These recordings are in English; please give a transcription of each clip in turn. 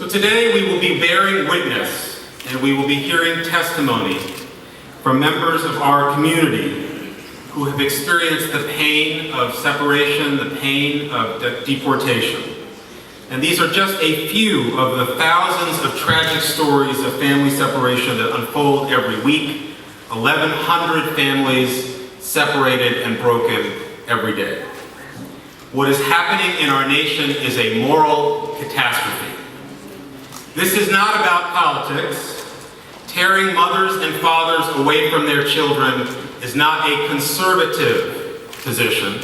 So today we will be bearing witness and we will be hearing testimony from members of our community who have experienced the pain of separation, the pain of deportation. And these are just a few of the thousands of tragic stories of family separation that unfold every week. 1,100 families separated and broken every day. What is happening in our nation is a moral catastrophe. This is not about politics. Tearing mothers and fathers away from their children is not a conservative position.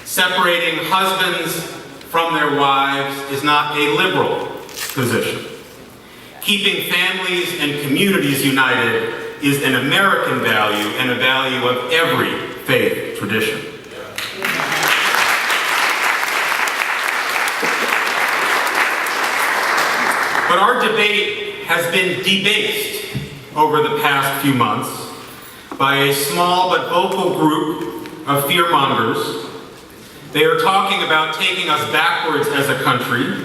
Separating husbands from their wives is not a liberal position. Keeping families and communities united is an American value and a value of every faith tradition. But our debate has been debased over the past few months by a small but vocal group of fearmongers. They are talking about taking us backwards as a country.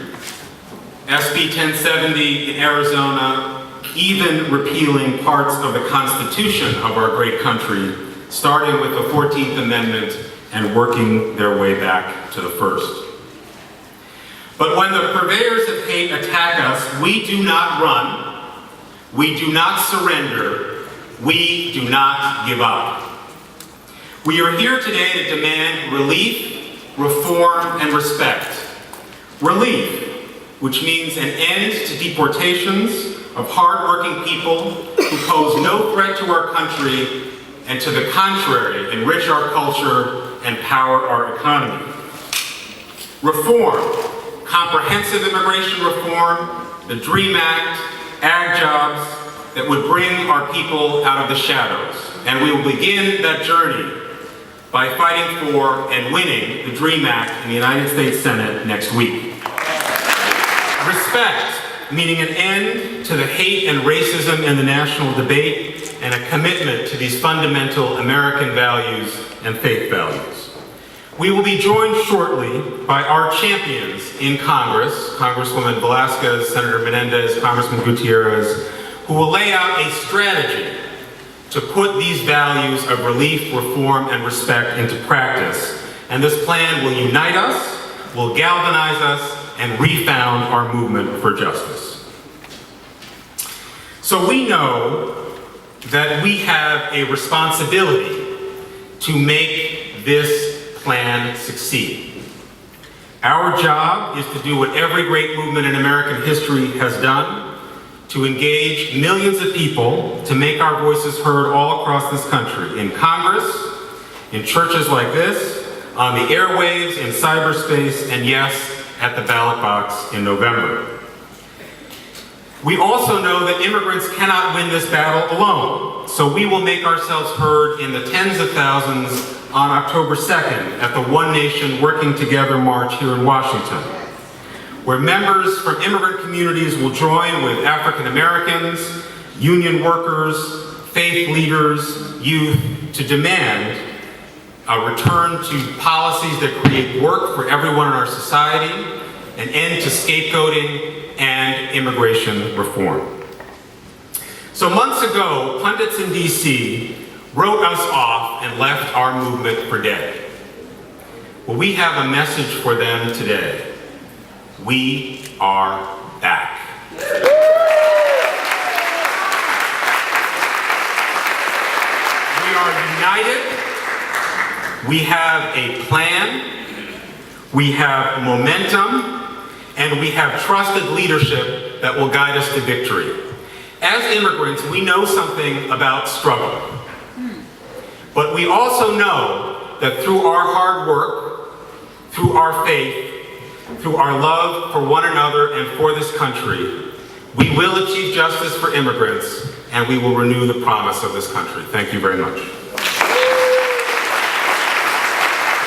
SB 1070 in Arizona, even repealing parts of the Constitution of our great country, starting with the 14th Amendment and working their way back to the first. But when the purveyors of hate attack us, we do not run, we do not surrender, we do not give up. We are here today to demand relief, reform, and respect. Relief, which means an end to deportations of hard-working people who pose no threat to our country and, to the contrary, enrich our culture and power our economy. Reform, comprehensive immigration reform, the DREAM Act, ag jobs that would bring our people out of the shadows. And we will begin that journey by fighting for and winning the DREAM Act in the United States Senate next week. Respect, meaning an end to the hate and racism in the national debate and a commitment to these fundamental American values and faith values. We will be joined shortly by our champions in Congress, Congresswoman Velasquez, Senator Menendez, Congressman Gutierrez, who will lay out a strategy to put these values of relief, reform, and respect into practice. And this plan will unite us, will galvanize us, and refound our movement for justice. So we know that we have a responsibility to make this plan succeed. Our job is to do what every great movement in American history has done, to engage millions of people to make our voices heard all across this country, in Congress, in churches like this, on the airwaves, in cyberspace, and yes, at the ballot box in November. We also know that immigrants cannot win this battle alone, so we will make ourselves heard in the tens of thousands on October 2nd at the One Nation Working Together March here in Washington, where members from immigrant communities will join with African Americans, union workers, faith leaders, youth, to demand a return to policies that create work for everyone in our society, an end to scapegoating, and immigration reform. So months ago, pundits in DC wrote us off and left our movement for dead. Well, we have a message for them today. We are back. We are united. We have a plan, we have momentum, and we have trusted leadership that will guide us to victory. As immigrants, we know something about struggle. But we also know that through our hard work, through our faith, through our love for one another and for this country, we will achieve justice for immigrants, and we will renew the promise of this country. Thank you very much.